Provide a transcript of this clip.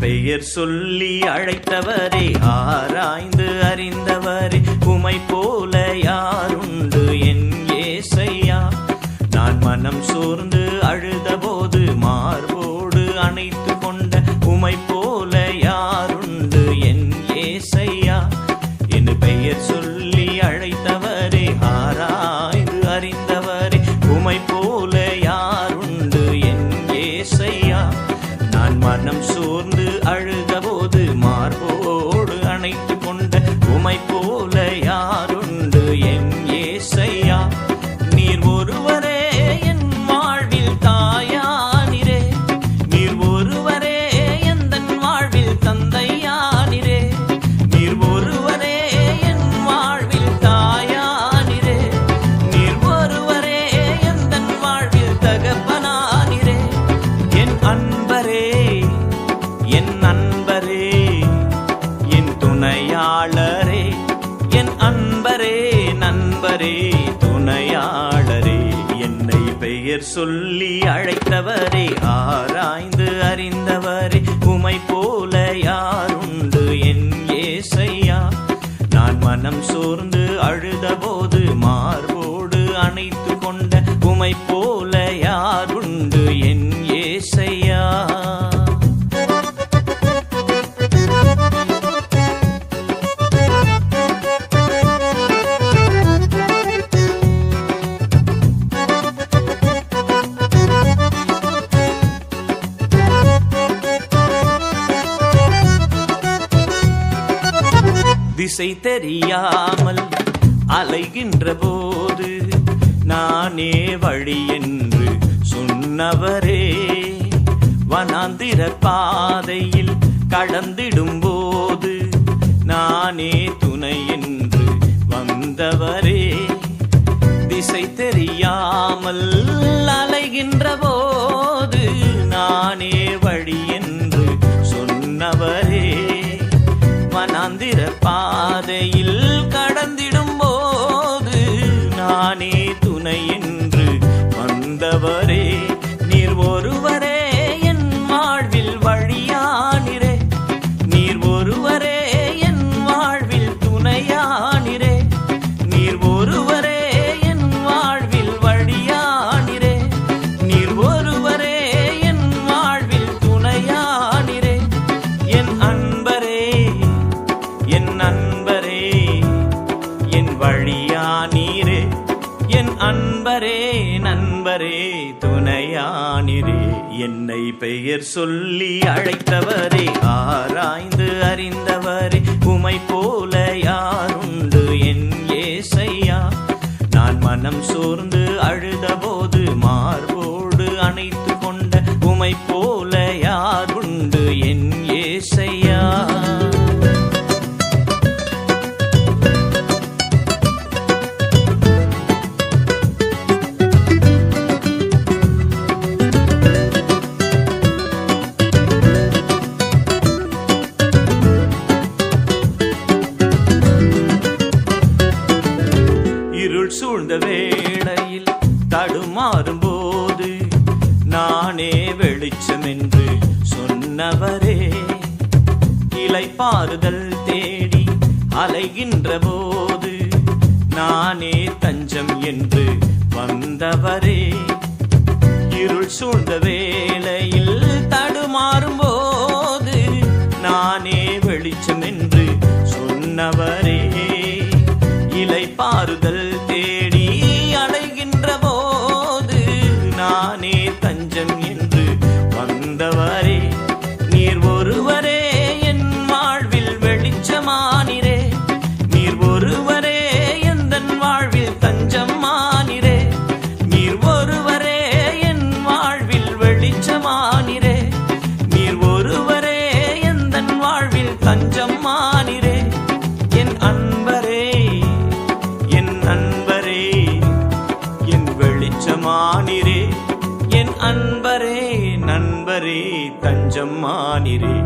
பெயர் சொல்லி அழைத்தவரே, ஆராய்ந்து அறிந்தவரே, உமை போல யாருண்டு என் ஏசையா? நான் மனம் சோர்ந்து அழுத போது மார்போடு அணைத்து கொண்ட உமை போல யாருண்டு என் ஏசையா? என் பெயர் சொல்லி அழைத்தவரே, ஆராய்ந்து அறிந்தவரே, உமை போல யாருண்டு என் ஏசையா? நான் மனம் சோர்ந்து அழுத போது மார்போடு அணைத்து கொண்ட உமை போல யாருண்டு என் ஏசையா? நீர் ஒருவரே என் வாழ்வில் தாயானிரே, நீர் ஒருவரே எந்தன் வாழ்வில் தந்தையானிரே, நீர் ஒருவரே என் வாழ்வில் தாயானிரே, நீர் ஒருவரே எந்தன் வாழ்வில் தகப்பனானிரே. என் அன்பரே, என் நண்பரே, என் துணையாளரே, என் அன்பரே, நண்பரே, துணையாளரே, என்னை பெயர் சொல்லி அழைத்தவரே, ஆராய்ந்து அறிந்தவரே, உமை போல யாருண்டு என் ஏசையா? நான் மனம் சோர்ந்து அழுத போது மார்போடு அணைத்து கொண்ட உமை போல யாருண்டு என் ஏசையா? திசை தெரியாமல் அலைகின்ற போது நானே வழி என்று சொன்னவரே, வனாந்திர பாதையில் கடந்திடும் போது நானே துணை என்று வந்தவரே. திசை தெரியாமல் அலைகின்ற போது நானே வழி என்று சொன்னவரே, வனாந்திர பாதையில் கடந்திடும் போது நானே துணை என்று வந்தவரே. நீர் ஒருவரே என் வாழ்வில் வழியானிரே, நீர் ஒருவரே என் வாழ்வில் துணையானிரே, நீர் ஒருவரே என் வாழ்வில் வழியானிரே, நீர் ஒருவரே என் வாழ்வில் துணையானிரே. என் அன்பரே, என் நண்பரே, என் வழியானீரே, என் அன்பரே, நண்பரே, துணையானீரே. என்னை பெயர் சொல்லி அழைத்தவரே, ஆராய்ந்து அறிந்தவரே, உமை போல யாருண்டு என் ஏசையா? நான் மனம் சோர்ந்து அழுத போது மார்போடு அணைத்து கொண்ட உமை போல யாருண்டு என் ஏசையா? இருள் சூழ்ந்த வேளையில் தடுமாறும் போது நானே வெளிச்சம் என்று சொன்னவரே, இளைப்பாறுதல் தேடி அலைகின்ற போது நானே தஞ்சம் என்று வந்தவரே. இருள் சூழ்ந்த வேளையில் தடுமாறும் போது நானே வெளிச்சம் என்று சொன்னவரே, இளைப்பாறுதல் தேடி அலைகின்ற போது நானே தஞ்சம் என்று வந்தவரே. நீர் ஒருவரே என் வாழ்வில் வெளிச்சமானிரே, நீர் ஒருவரே எந்தன் வாழ்வில் தஞ்சமானிரே, நீர் ஒருவரே என் வாழ்வில் வெளிச்சமானிரே, நீர் ஒருவரே எந்தன் வாழ்வில் தஞ்சமானிரே. என் அன்பரே, என் நண்பரே, என் வெளிச்சமானிரே, என் அன்பரே, நண்பரே, தஞ்சமானிரே.